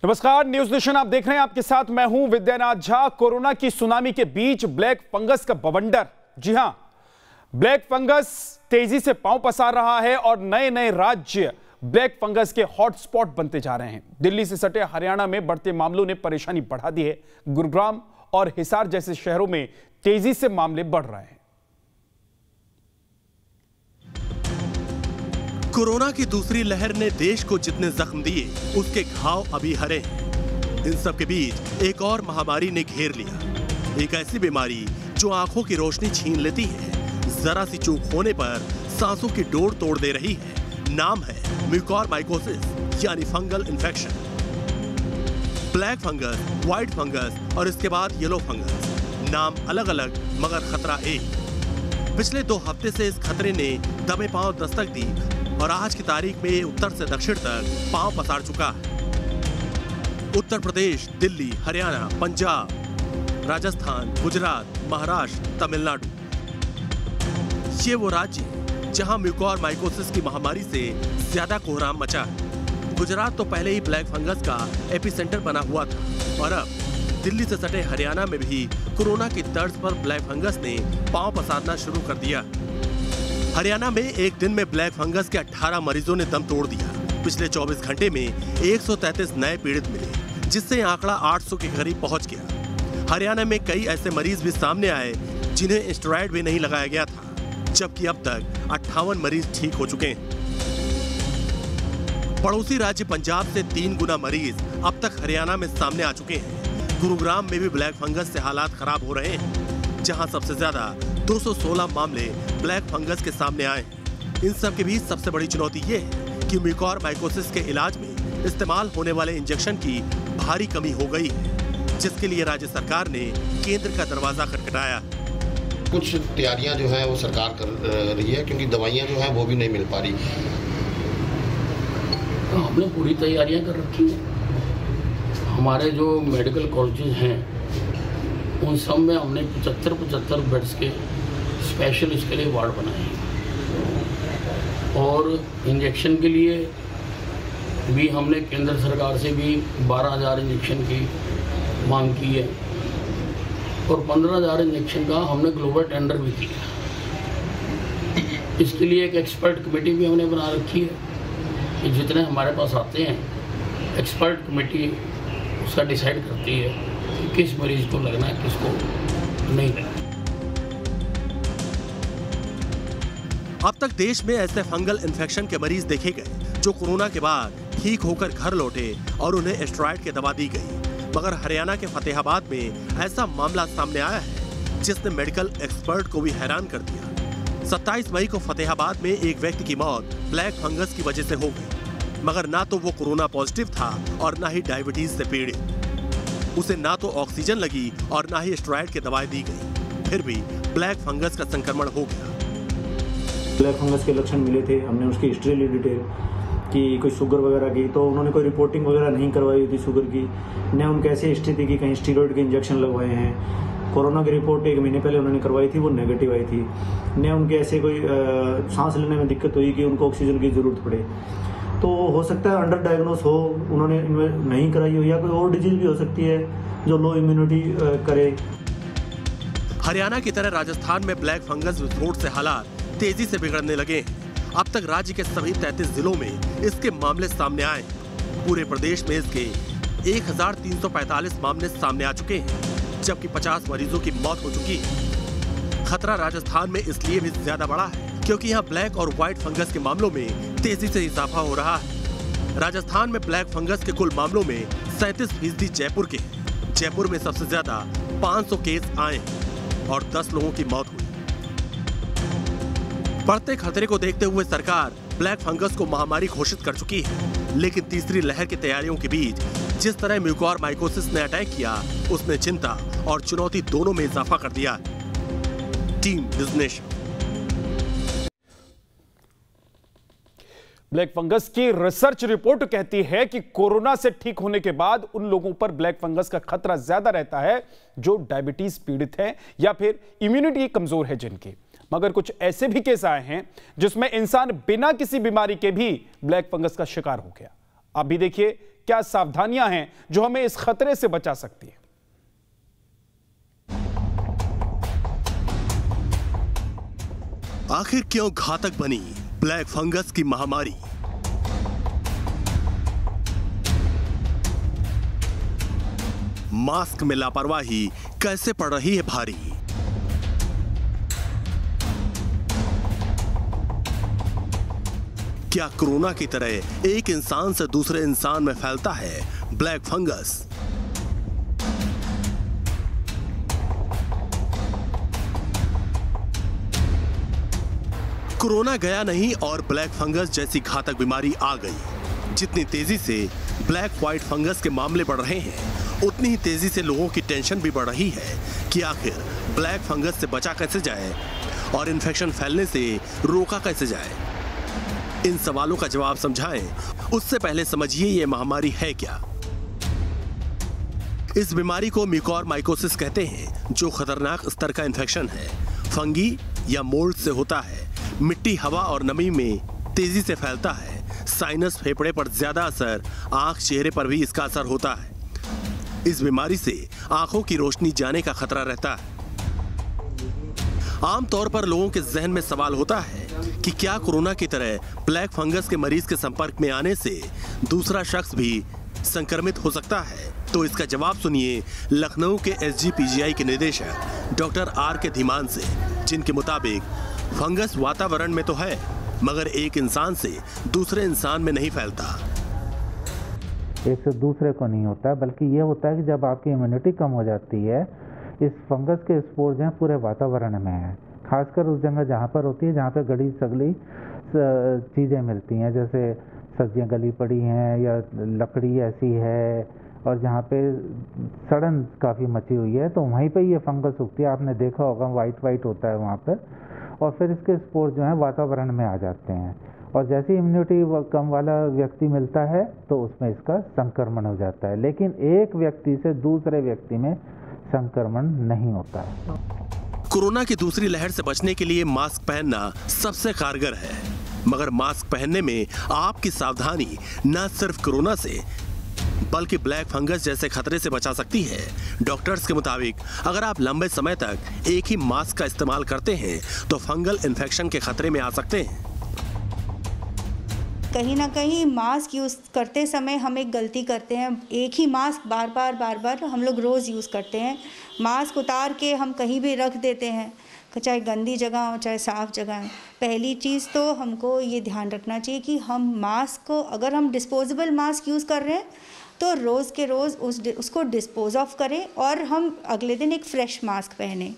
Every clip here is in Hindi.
नमस्कार, न्यूज नेशन आप देख रहे हैं। आपके साथ मैं हूं विद्यानाथ झा। कोरोना की सुनामी के बीच ब्लैक फंगस का बवंडर, जी हां, ब्लैक फंगस तेजी से पांव पसार रहा है और नए नए राज्य ब्लैक फंगस के हॉटस्पॉट बनते जा रहे हैं। दिल्ली से सटे हरियाणा में बढ़ते मामलों ने परेशानी बढ़ा दी है। गुरुग्राम और हिसार जैसे शहरों में तेजी से मामले बढ़ रहे हैं। कोरोना की दूसरी लहर ने देश को जितने जख्म दिए, उसके घाव अभी हरे हैं। इन सब के बीच एक और महामारी ने घेर लिया। एक ऐसी बीमारी जो आंखों की रोशनी छीन लेती है, जरा सी चूक होने पर सांसों की डोर तोड़ दे रही है। नाम है म्यूकोरमाइकोसिस यानी fungal infection. Black fungus, white fungus और इसके बाद येलो फंगस, नाम अलग अलग मगर खतरा एक। पिछले 2 हफ्ते से इस खतरे ने दबे पांव दस्तक दी और आज की तारीख में उत्तर से दक्षिण तक पांव पसार चुका है। उत्तर प्रदेश, दिल्ली, हरियाणा, पंजाब, राजस्थान, गुजरात, महाराष्ट्र, तमिलनाडु, ये वो राज्य हैं जहां म्यूकोरमाइकोसिस की महामारी से ज्यादा कोहराम मचा है। गुजरात तो पहले ही ब्लैक फंगस का एपिसेंटर बना हुआ था और अब दिल्ली से सटे हरियाणा में भी कोरोना की तर्ज पर ब्लैक फंगस ने पांव पसारना शुरू कर दिया। हरियाणा में एक दिन में ब्लैक फंगस के 18 मरीजों ने दम तोड़ दिया। पिछले 24 घंटे में 133 नए पीड़ित मिले, जिससे आंकड़ा 800 के करीब पहुंच गया। हरियाणा में कई ऐसे मरीज भी सामने आए जिन्हें स्टेरॉइड भी नहीं लगाया गया था, जबकि अब तक 58 मरीज ठीक हो चुके हैं। पड़ोसी राज्य पंजाब से 3 गुना मरीज अब तक हरियाणा में सामने आ चुके हैं। गुरुग्राम में भी ब्लैक फंगस से हालात खराब हो रहे हैं, जहां सबसे ज्यादा 216 मामले ब्लैक फंगस के सामने आए हैं। इन सब के बीच सबसे बड़ी चुनौती ये है कि म्यूकोरमाइकोसिस के इलाज में इस्तेमाल होने वाले इंजेक्शन की भारी कमी हो गई है, जिसके लिए राज्य सरकार ने केंद्र का दरवाजा खटखटाया। कुछ तैयारियां जो है वो सरकार कर रही है, क्योंकि दवाइयां जो है वो भी नहीं मिल पा रही। तो हमने पूरी तैयारियां कर रखी है। हमारे जो मेडिकल कॉलेजेस हैं उन सब में हमने 75 बेड्स के स्पेशल इसके लिए वार्ड बनाए हैं और इंजेक्शन के लिए भी हमने केंद्र सरकार से भी 12,000 इंजेक्शन की मांग की है और 15,000 इंजेक्शन का हमने ग्लोबल टेंडर भी किया। इसके लिए एक एक्सपर्ट कमेटी भी हमने बना रखी है कि जितने हमारे पास आते हैं, एक्सपर्ट कमेटी उसका डिसाइड करती है कि किस मरीज को लगना है, किसको नहीं लगना। अब तक देश में ऐसे फंगल इन्फेक्शन के मरीज देखे गए जो कोरोना के बाद ठीक होकर घर लौटे और उन्हें स्टेरॉइड की दवा दी गई। मगर हरियाणा के फतेहाबाद में ऐसा मामला सामने आया है जिसने मेडिकल एक्सपर्ट को भी हैरान कर दिया। 27 मई को फतेहाबाद में एक व्यक्ति की मौत ब्लैक फंगस की वजह से हो गई, मगर ना तो वो कोरोना पॉजिटिव था और ना ही डायबिटीज से पीड़ित। उसे ना तो ऑक्सीजन लगी और ना ही स्टेरॉइड की दवाई दी गई, फिर भी ब्लैक फंगस का संक्रमण हो गया। ब्लैक फंगस के लक्षण मिले थे, हमने उसकी हिस्ट्री ली डिटेल कि कोई शुगर वगैरह की, तो उन्होंने कोई रिपोर्टिंग वगैरह नहीं करवाई थी शुगर की, न उनकी ऐसी हिस्ट्री थी कि कहीं स्टीरॉइड के इंजेक्शन लगवाए हैं। कोरोना की रिपोर्ट 1 महीने पहले उन्होंने करवाई थी, वो नेगेटिव आई थी। न उनके ऐसे कोई सांस लेने में दिक्कत हुई कि उनको ऑक्सीजन की जरूरत पड़े। तो हो सकता है अंडर डायग्नोस हो, उन्होंने नहीं कराई हो, या कोई और डिजीज भी हो सकती है जो लो इम्यूनिटी करे। हरियाणा की तरह राजस्थान में ब्लैक फंगस विस्फोट से हालात तेजी से बिगड़ने लगे हैं। अब तक राज्य के सभी 33 जिलों में इसके मामले सामने आए। पूरे प्रदेश में इसके 1345 मामले सामने आ चुके हैं, जबकि 50 मरीजों की मौत हो चुकी है। खतरा राजस्थान में इसलिए भी ज्यादा बड़ा है क्योंकि यहाँ ब्लैक और व्हाइट फंगस के मामलों में तेजी से इजाफा हो रहा है। राजस्थान में ब्लैक फंगस के कुल मामलों में 37% जयपुर के हैं। जयपुर में सबसे ज्यादा 500 केस आए और 10 लोगों की मौत हुई। बढ़ते खतरे को देखते हुए सरकार ब्लैक फंगस को महामारी घोषित कर चुकी है, लेकिन तीसरी लहर की तैयारियों के बीच जिस तरह म्यूकोरमाइकोसिस ने अटैक किया, उसने चिंता और चुनौती दोनों में इजाफा कर दिया। Team news nation. Black fungus की रिसर्च रिपोर्ट कहती है कि कोरोना से ठीक होने के बाद उन लोगों पर ब्लैक फंगस का खतरा ज्यादा रहता है जो डायबिटीज पीड़ित है या फिर इम्यूनिटी कमजोर है जिनकी। मगर कुछ ऐसे भी केस आए हैं जिसमें इंसान बिना किसी बीमारी के भी ब्लैक फंगस का शिकार हो गया। आप भी देखिए क्या सावधानियां हैं जो हमें इस खतरे से बचा सकती है। आखिर क्यों घातक बनी ब्लैक फंगस की महामारी? मास्क में लापरवाही कैसे पड़ रही है भारी? क्या कोरोना की तरह एक इंसान से दूसरे इंसान में फैलता है ब्लैक फंगस? कोरोना गया नहीं और ब्लैक फंगस जैसी घातक बीमारी आ गई। जितनी तेजी से ब्लैक व्हाइट फंगस के मामले बढ़ रहे हैं, उतनी ही तेजी से लोगों की टेंशन भी बढ़ रही है कि आखिर ब्लैक फंगस से बचा कैसे जाए और इन्फेक्शन फैलने से रोका कैसे जाए। इन सवालों का जवाब समझाएं, उससे पहले समझिए ये महामारी है क्या। इस बीमारी को म्यूकोरमाइकोसिस कहते हैं, जो खतरनाक स्तर का इन्फेक्शन है। फंगी या मोल्ड से होता है। मिट्टी, हवा और नमी में तेजी से फैलता है। साइनस, फेफड़े पर ज्यादा असर, आंख, चेहरे पर भी इसका असर होता है। इस बीमारी से आंखों की रोशनी जाने का खतरा रहता है। आमतौर पर लोगों के जहन में सवाल होता है कि क्या कोरोना की तरह ब्लैक फंगस के मरीज के संपर्क में आने से दूसरा शख्स भी संक्रमित हो सकता है? तो इसका जवाब सुनिए लखनऊ के SGPGI के निदेशक डॉक्टर R.K. धीमान से, जिनके मुताबिक फंगस वातावरण में तो है, मगर एक इंसान से दूसरे इंसान में नहीं फैलता। एक से दूसरे को नहीं होता, बल्कि ये होता है कि जब आपकी इम्यूनिटी कम हो जाती है, इस फंगस के स्पोर्स हैं पूरे वातावरण में है, खासकर उस जगह जहाँ पर होती है जहाँ पे गली सगली चीज़ें मिलती हैं, जैसे सब्जियाँ गली पड़ी हैं या लकड़ी ऐसी है और जहाँ पे सड़न काफ़ी मची हुई है, तो वहीं पे ये फंगस उगती है। आपने देखा होगा वाइट वाइट होता है वहाँ पर, और फिर इसके स्पोर्स जो हैं वातावरण में आ जाते हैं, और जैसे इम्यूनिटी कम वाला व्यक्ति मिलता है तो उसमें इसका संक्रमण हो जाता है। लेकिन एक व्यक्ति से दूसरे व्यक्ति में संक्रमण नहीं होता है। कोरोना की दूसरी लहर से बचने के लिए मास्क पहनना सबसे कारगर है, मगर मास्क पहनने में आपकी सावधानी न सिर्फ कोरोना से बल्कि ब्लैक फंगस जैसे खतरे से बचा सकती है। डॉक्टर्स के मुताबिक अगर आप लंबे समय तक एक ही मास्क का इस्तेमाल करते हैं तो फंगल इन्फेक्शन के खतरे में आ सकते हैं। कहीं ना कहीं मास्क यूज़ करते समय हम एक गलती करते हैं। एक ही मास्क बार बार हम लोग रोज़ यूज़ करते हैं। मास्क उतार के हम कहीं भी रख देते हैं, चाहे गंदी जगह हो चाहे साफ़ जगह हो। पहली चीज़ तो हमको ये ध्यान रखना चाहिए कि हम मास्क को, अगर हम डिस्पोजेबल मास्क यूज़ कर रहे हैं तो रोज़ के रोज़ उसको डिस्पोज ऑफ करें और हम अगले दिन एक फ़्रेश मास्क पहनें।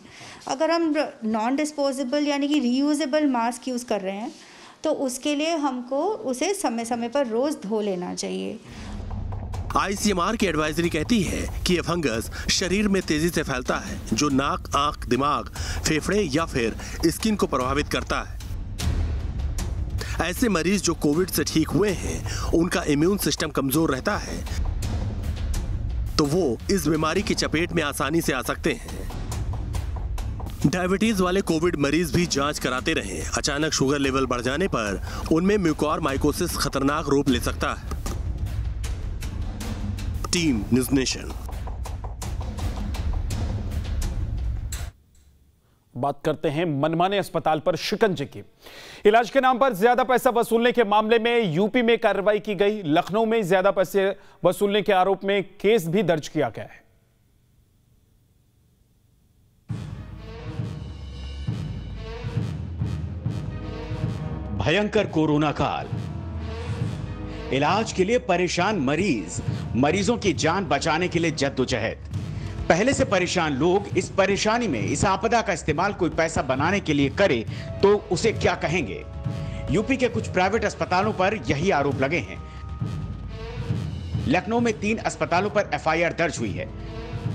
अगर हम नॉन डिस्पोजेबल यानी कि रीयूजेबल मास्क यूज़ कर रहे हैं तो उसके लिए हमको उसे समय समय पर रोज़ धो लेना चाहिए। ICMR की एडवाइजरी कहती है कि यह फंगस शरीर में तेजी से फैलता है, जो नाक, आंख, दिमाग, फेफड़े या फिर स्किन को प्रभावित करता है। ऐसे मरीज जो कोविड से ठीक हुए हैं, उनका इम्यून सिस्टम कमजोर रहता है, तो वो इस बीमारी की चपेट में आसानी से आ सकते हैं। डायबिटीज वाले कोविड मरीज भी जांच कराते रहें। अचानक शुगर लेवल बढ़ जाने पर उनमें म्यूकोरमाइकोसिस खतरनाक रूप ले सकता है। Team news nation. बात करते हैं मनमाने अस्पताल पर शिकंजे की। इलाज के नाम पर ज्यादा पैसा वसूलने के मामले में यूपी में कार्रवाई की गई। लखनऊ में ज्यादा पैसे वसूलने के आरोप में केस भी दर्ज किया गया है। भयंकर कोरोना काल, इलाज के लिए परेशान मरीजों की जान बचाने के लिए जद्दोजहद। पहले से परेशान लोग इस परेशानी में इस आपदा का इस्तेमाल कोई पैसा बनाने के लिए करे तो उसे क्या कहेंगे? यूपी के कुछ प्राइवेट अस्पतालों पर यही आरोप लगे हैं। लखनऊ में 3 अस्पतालों पर FIR दर्ज हुई है।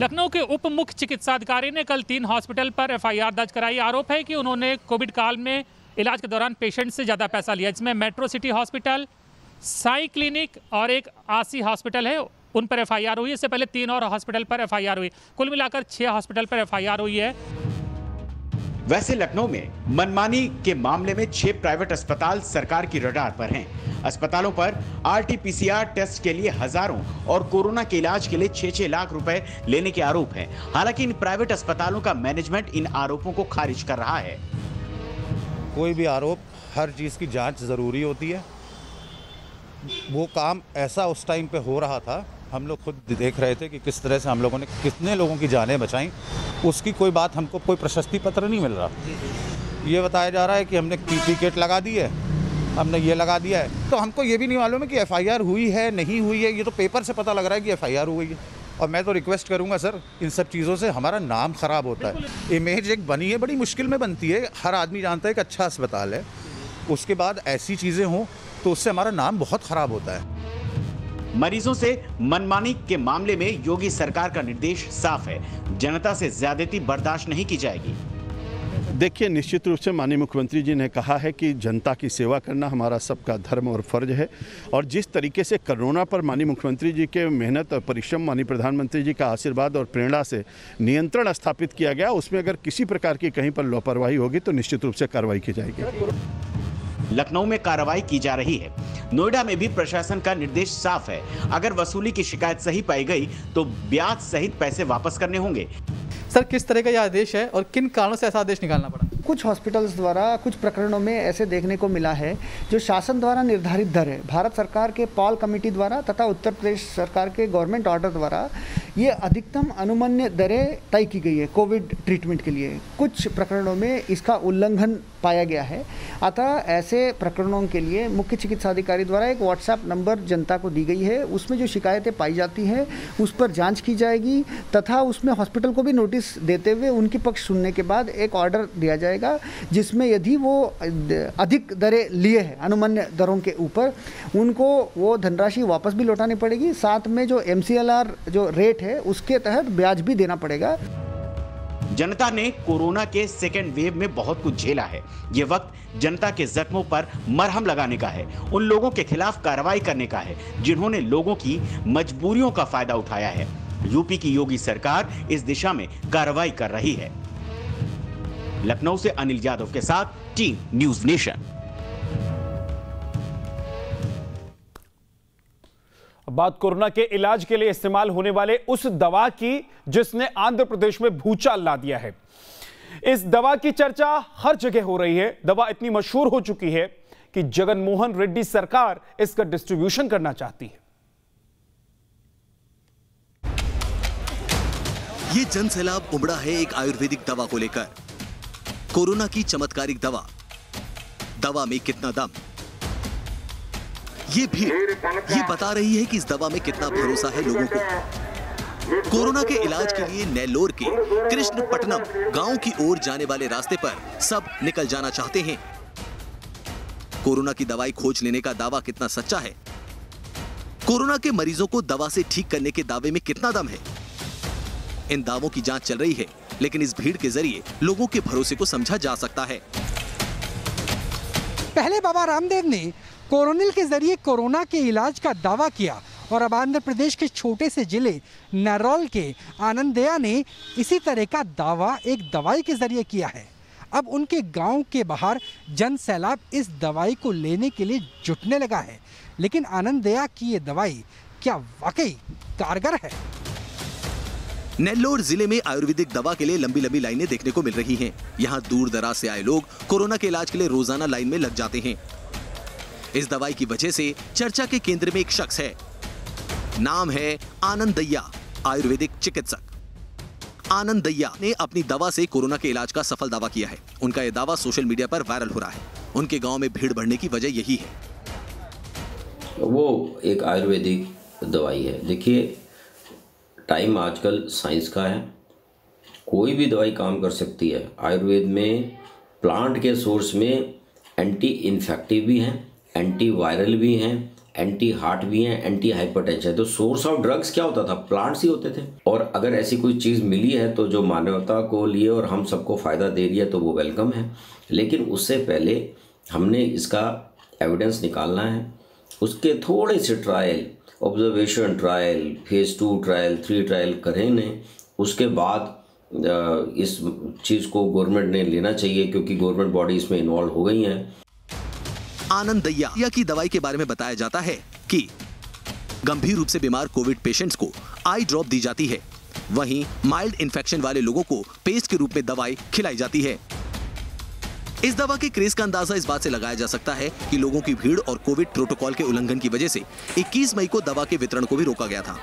लखनऊ के उप मुख्य चिकित्साधिकारी ने कल 3 हॉस्पिटल पर FIR दर्ज कराई। आरोप है कि उन्होंने कोविड काल में इलाज के दौरान पेशेंट से ज्यादा पैसा लिया, जिसमें metro city hospital, Sai clinic और एक आसी हॉस्पिटल है, उन पर FIR हुई। इससे पहले 3 और हॉस्पिटल पर FIR हुई। कुल मिलाकर 6 हॉस्पिटल पर FIR हुई है। वैसे लखनऊ में मनमानी के मामले में 6 प्राइवेट अस्पताल सरकार की रडार पर हैं। अस्पतालों पर RT-PCR टेस्ट के लिए हजारों और कोरोना के इलाज के लिए 6-6 लाख रुपए लेने के आरोप हैं। हालांकि इन प्राइवेट अस्पतालों का मैनेजमेंट इन आरोपों को खारिज कर रहा है। कोई भी आरोप, हर चीज की जांच जरूरी होती है। वो काम ऐसा उस टाइम पे हो रहा था, हम लोग खुद देख रहे थे कि किस तरह से हम लोगों ने कितने लोगों की जानें बचाई। उसकी कोई बात, हमको कोई प्रशस्ति पत्र नहीं मिल रहा। ये बताया जा रहा है कि हमने PP किट लगा दी है, हमने ये लगा दिया है, तो हमको ये भी नहीं मालूम है कि FIR हुई है नहीं हुई है। ये तो पेपर से पता लग रहा है कि FIR हुई है। और मैं तो रिक्वेस्ट करूंगा सर, इन सब चीज़ों से हमारा नाम खराब होता है। इमेज एक बनी है, बड़ी मुश्किल में बनती है। हर आदमी जानता है कि अच्छा अस्पताल है, उसके बाद ऐसी चीज़ें हों तो उससे हमारा नाम बहुत खराब होता है। मरीजों से मनमानी के मामले में योगी सरकार का निर्देश साफ है, जनता से ज्यादती बर्दाश्त नहीं की जाएगी। देखिए, निश्चित रूप से माननीय मुख्यमंत्री जी ने कहा है कि जनता की सेवा करना हमारा सबका धर्म और फर्ज है। और जिस तरीके से कोरोना पर माननीय मुख्यमंत्री जी के मेहनत और परिश्रम, माननीय प्रधानमंत्री जी का आशीर्वाद और प्रेरणा से नियंत्रण स्थापित किया गया, उसमें अगर किसी प्रकार की कहीं पर लापरवाही होगी तो निश्चित रूप से कार्रवाई की जाएगी। लखनऊ में कार्रवाई की जा रही है। नोएडा में भी प्रशासन का निर्देश साफ है, अगर वसूली की शिकायत सही पाई गई तो ब्याज सहित पैसे वापस करने होंगे। सर, किस तरह का यह आदेश है और किन कारणों से ऐसा आदेश निकालना पड़ा? कुछ हॉस्पिटल्स द्वारा कुछ प्रकरणों में ऐसे देखने को मिला है जो शासन द्वारा निर्धारित दर है, भारत सरकार के पॉल कमेटी द्वारा तथा उत्तर प्रदेश सरकार के गवर्नमेंट ऑर्डर द्वारा ये अधिकतम अनुमन्य दरें तय की गई है कोविड ट्रीटमेंट के लिए। कुछ प्रकरणों में इसका उल्लंघन पाया गया है, अतः ऐसे प्रकरणों के लिए मुख्य चिकित्सा अधिकारी द्वारा एक व्हाट्सएप नंबर जनता को दी गई है। उसमें जो शिकायतें पाई जाती हैं उस पर जांच की जाएगी तथा उसमें हॉस्पिटल को भी नोटिस देते हुए उनकी पक्ष सुनने के बाद एक ऑर्डर दिया जाएगा, जिसमें यदि वो अधिक दरें लिए हैं अनुमन्य दरों के ऊपर, उनको वो धनराशि वापस भी लौटानी पड़ेगी। साथ में जो MCLR जो रेट है उसके तहत ब्याज भी देना पड़ेगा। जनता ने कोरोना के सेकेंड वेव में बहुत कुछ झेला है। ये वक्त जनता के जख्मों पर मरहम लगाने का है, उन लोगों के खिलाफ कार्रवाई करने का है जिन्होंने लोगों की मजबूरियों का फायदा उठाया है। यूपी की योगी सरकार इस दिशा में कार्रवाई कर रही है। लखनऊ से अनिल यादव के साथ टीम न्यूज़ नेशन। बात कोरोना के इलाज के लिए इस्तेमाल होने वाले उस दवा की जिसने आंध्र प्रदेश में भूचाल ला दिया है। इस दवा की चर्चा हर जगह हो रही है। दवा इतनी मशहूर हो चुकी है कि जगन मोहन रेड्डी सरकार इसका डिस्ट्रीब्यूशन करना चाहती है। ये जनसैलाब उमड़ा है एक आयुर्वेदिक दवा को लेकर। कोरोना की चमत्कारिक दवा, दवा में कितना दम। ये भीड़ ये बता रही है कि इस दवा में कितना भरोसा है लोगों को। कोरोना के इलाज के लिए नेल्लोर के कृष्णपट्टनम गांव की ओर जाने वाले रास्ते पर सब निकल जाना चाहते हैं। कोरोना की दवाई खोज लेने का दावा कितना सच्चा है? कोरोना के मरीजों को दवा से ठीक करने के दावे में कितना दम है? इन दावों की जांच चल रही है, लेकिन इस भीड़ के जरिए लोगों के भरोसे को समझा जा सकता है। पहले बाबा रामदेव ने कोरोनिल के जरिए कोरोना के इलाज का दावा किया और अब आंध्र प्रदेश के छोटे से जिले नेल्लोर के आनंदया ने इसी तरह का दावा एक दवाई के जरिए किया है। अब उनके गांव के बाहर जन सैलाब इस दवाई को लेने के लिए जुटने लगा है। लेकिन आनंदया की ये दवाई क्या वाकई कारगर है? नेल्लोर जिले में आयुर्वेदिक दवा के लिए लंबी लंबी लाइनें देखने को मिल रही हैं। यहाँ दूर दराज से आए लोग कोरोना के इलाज के लिए रोजाना लाइन में लग जाते हैं। इस दवाई की वजह से चर्चा के केंद्र में एक शख्स है। नाम है आनंदया, आयुर्वेदिक चिकित्सक। आनंदया ने अपनी दवा से कोरोना के इलाज का सफल दावा किया है। उनका यह दावा सोशल मीडिया पर वायरल हो रहा है। उनके गांव में भीड़ बढ़ने की वजह यही है। वो एक आयुर्वेदिक दवाई है। देखिए, टाइम आजकल साइंस का है, कोई भी दवाई काम कर सकती है। आयुर्वेद में प्लांट के सोर्स में एंटी इन्फेक्टिव भी हैं, एंटी वायरल भी हैं, एंटी हार्ट भी हैं, एंटी हाइपरटेंशन। तो सोर्स ऑफ ड्रग्स क्या होता था? प्लांट्स ही होते थे। और अगर ऐसी कोई चीज़ मिली है तो जो मानवता को लिए और हम सबको फ़ायदा दे रही है तो वो वेलकम है। लेकिन उससे पहले हमने इसका एविडेंस निकालना है। उसके थोड़े से trial, observation trial, phase 2 trial, 3 trial करें ने, उसके बाद इस चीज़ को गवर्नमेंट ने लेना चाहिए, क्योंकि गवर्नमेंट बॉडी इसमें इन्वॉल्व हो गई हैं। आनंदैया की दवाई के बारे में बताया जाता है कि गंभीर रूप से बीमार कोविड पेशेंट्स को आई ड्रॉप दी जाती है, वहीं माइल्ड इन्फेक्शन वाले लोगों को पेस्ट के रूप में दवाई खिलाई जाती है। इस दवा के क्रेज का अंदाजा इस बात से लगाया जा सकता है कि लोगों की भीड़ और कोविड प्रोटोकॉल के उल्लंघन की वजह से 21 मई को दवा के वितरण को भी रोका गया था।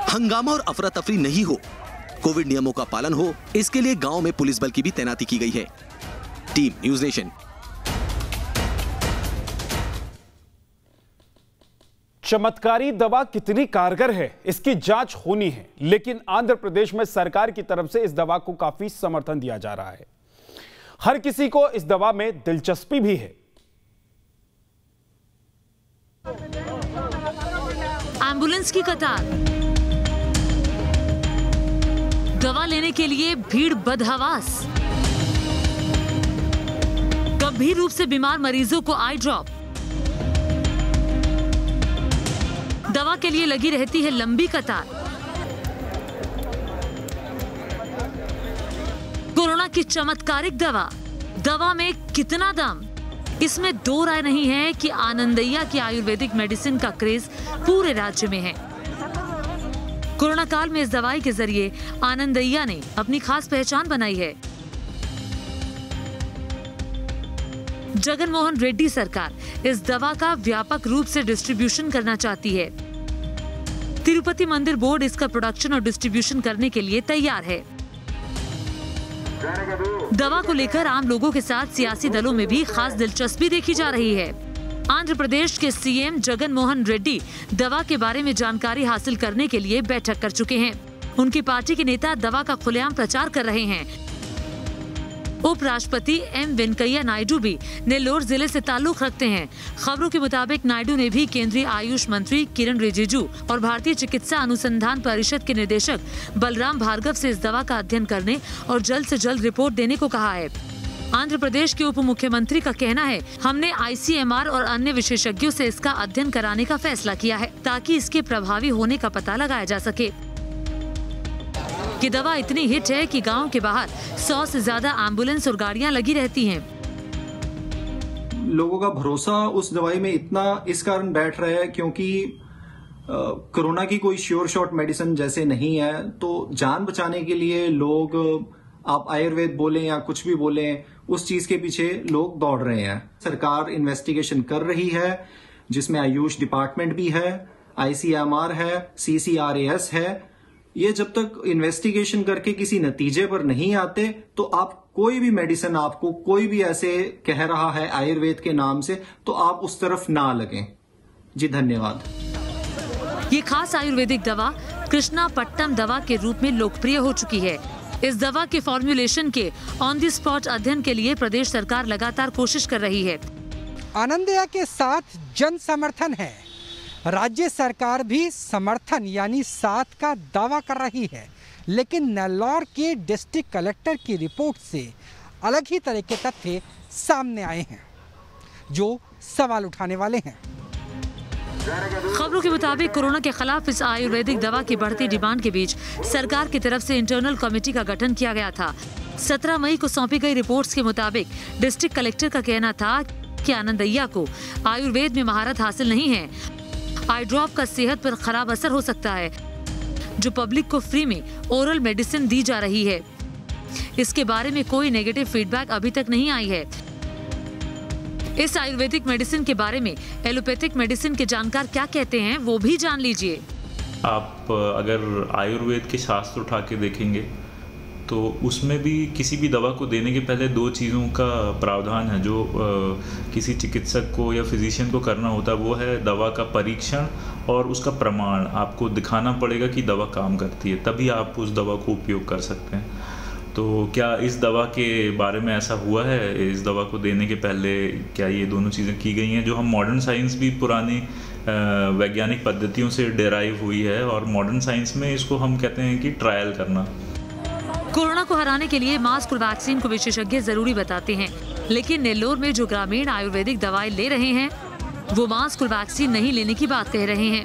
हंगामा और अफरा तफरी नहीं हो, कोविड नियमों का पालन हो, इसके लिए गांव में पुलिस बल की भी तैनाती की गई है। Team news nation. चमत्कारी दवा कितनी कारगर है इसकी जांच होनी है, लेकिन आंध्र प्रदेश में सरकार की तरफ से इस दवा को काफी समर्थन दिया जा रहा है। हर किसी को इस दवा में दिलचस्पी भी है। एम्बुलेंस की कतार, दवा लेने के लिए भीड़ बदहवास, गंभीर रूप से बीमार मरीजों को आई ड्रॉप, दवा के लिए लगी रहती है लंबी कतार। कोरोना की चमत्कारिक दवा में कितना दम, इसमें दो राय नहीं है कि आनंदैया की आयुर्वेदिक मेडिसिन का क्रेज पूरे राज्य में है। कोरोना काल में इस दवाई के जरिए आनंदैया ने अपनी खास पहचान बनाई है। जगन मोहन रेड्डी सरकार इस दवा का व्यापक रूप से डिस्ट्रीब्यूशन करना चाहती है। तिरुपति मंदिर बोर्ड इसका प्रोडक्शन और डिस्ट्रीब्यूशन करने के लिए तैयार है। दवा को लेकर आम लोगों के साथ सियासी दलों में भी खास दिलचस्पी देखी जा रही है। आंध्र प्रदेश के सीएम जगन मोहन रेड्डी दवा के बारे में जानकारी हासिल करने के लिए बैठक कर चुके हैं। उनकी पार्टी के नेता दवा का खुलेआम प्रचार कर रहे हैं। उपराष्ट्रपति एम वेंकैया नायडू भी नेल्लोर जिले से ताल्लुक रखते हैं। खबरों के मुताबिक नायडू ने भी केंद्रीय आयुष मंत्री किरण रिजिजू और भारतीय चिकित्सा अनुसंधान परिषद के निदेशक बलराम भार्गव से इस दवा का अध्ययन करने और जल्द से जल्द रिपोर्ट देने को कहा है। आंध्र प्रदेश के उप मुख्यमंत्री का कहना है, हमने ICMR और अन्य विशेषज्ञों से इसका अध्ययन कराने का फैसला किया है ताकि इसके प्रभावी होने का पता लगाया जा सके। ये दवा इतनी हिट है कि गांव के बाहर 100 से ज्यादा एम्बुलेंस और गाड़ियां लगी रहती हैं। लोगों का भरोसा उस दवाई में इतना इस कारण बैठ रहा है क्योंकि कोरोना की कोई श्योर शॉट मेडिसिन जैसे नहीं है, तो जान बचाने के लिए लोग, आप आयुर्वेद बोलें या कुछ भी बोलें, उस चीज के पीछे लोग दौड़ रहे हैं। सरकार इन्वेस्टिगेशन कर रही है जिसमें आयुष डिपार्टमेंट भी है, ICMR है, CCRAS है। ये जब तक इन्वेस्टिगेशन करके किसी नतीजे पर नहीं आते तो आप कोई भी मेडिसिन, आपको कोई भी ऐसे कह रहा है आयुर्वेद के नाम से, तो आप उस तरफ ना लगें। जी धन्यवाद। ये खास आयुर्वेदिक दवा कृष्णा पट्टम दवा के रूप में लोकप्रिय हो चुकी है। इस दवा के फॉर्मुलेशन के ऑन द स्पॉट अध्ययन के लिए प्रदेश सरकार लगातार कोशिश कर रही है। आनंदैया के साथ जन समर्थन है, राज्य सरकार भी समर्थन यानी साथ का दावा कर रही है, लेकिन नेल्लौर के डिस्ट्रिक्ट कलेक्टर की रिपोर्ट से अलग ही तरह के तथ्य सामने आए हैं जो सवाल उठाने वाले हैं। खबरों के मुताबिक कोरोना के खिलाफ इस आयुर्वेदिक दवा की बढ़ती डिमांड के बीच सरकार की तरफ से इंटरनल कमेटी का गठन किया गया था। 17 मई को सौंपी गई रिपोर्ट्स के मुताबिक डिस्ट्रिक्ट कलेक्टर का कहना था कि आनंदैया को आयुर्वेद में महारत हासिल नहीं है। आई ड्रॉप का सेहत पर खराब असर हो सकता है जो पब्लिक को फ्री में ओरल मेडिसिन दी जा रही है। इसके बारे में कोई नेगेटिव फीडबैक अभी तक नहीं आई है। इस आयुर्वेदिक मेडिसिन के बारे में एलोपैथिक मेडिसिन के जानकार क्या कहते हैं वो भी जान लीजिए। आप अगर आयुर्वेद के शास्त्र उठा के देखेंगे तो उसमें भी किसी भी दवा को देने के पहले 2 चीज़ों का प्रावधान है जो किसी चिकित्सक को या फिजिशियन को करना होता है। वो है दवा का परीक्षण और उसका प्रमाण। आपको दिखाना पड़ेगा कि दवा काम करती है, तभी आप उस दवा को उपयोग कर सकते हैं। तो क्या इस दवा के बारे में ऐसा हुआ है? इस दवा को देने के पहले क्या ये दोनों चीज़ें की गई हैं जो हम मॉडर्न साइंस भी पुरानी वैज्ञानिक पद्धतियों से डेराइव हुई है, और मॉडर्न साइंस में इसको हम कहते हैं कि ट्रायल करना। कोरोना को हराने के लिए मास्क और वैक्सीन को विशेषज्ञ जरूरी बताते हैं, लेकिन नेल्लोर में जो ग्रामीण आयुर्वेदिक दवाएं ले रहे हैं वो मास्क और वैक्सीन नहीं लेने की बात कह रहे हैं।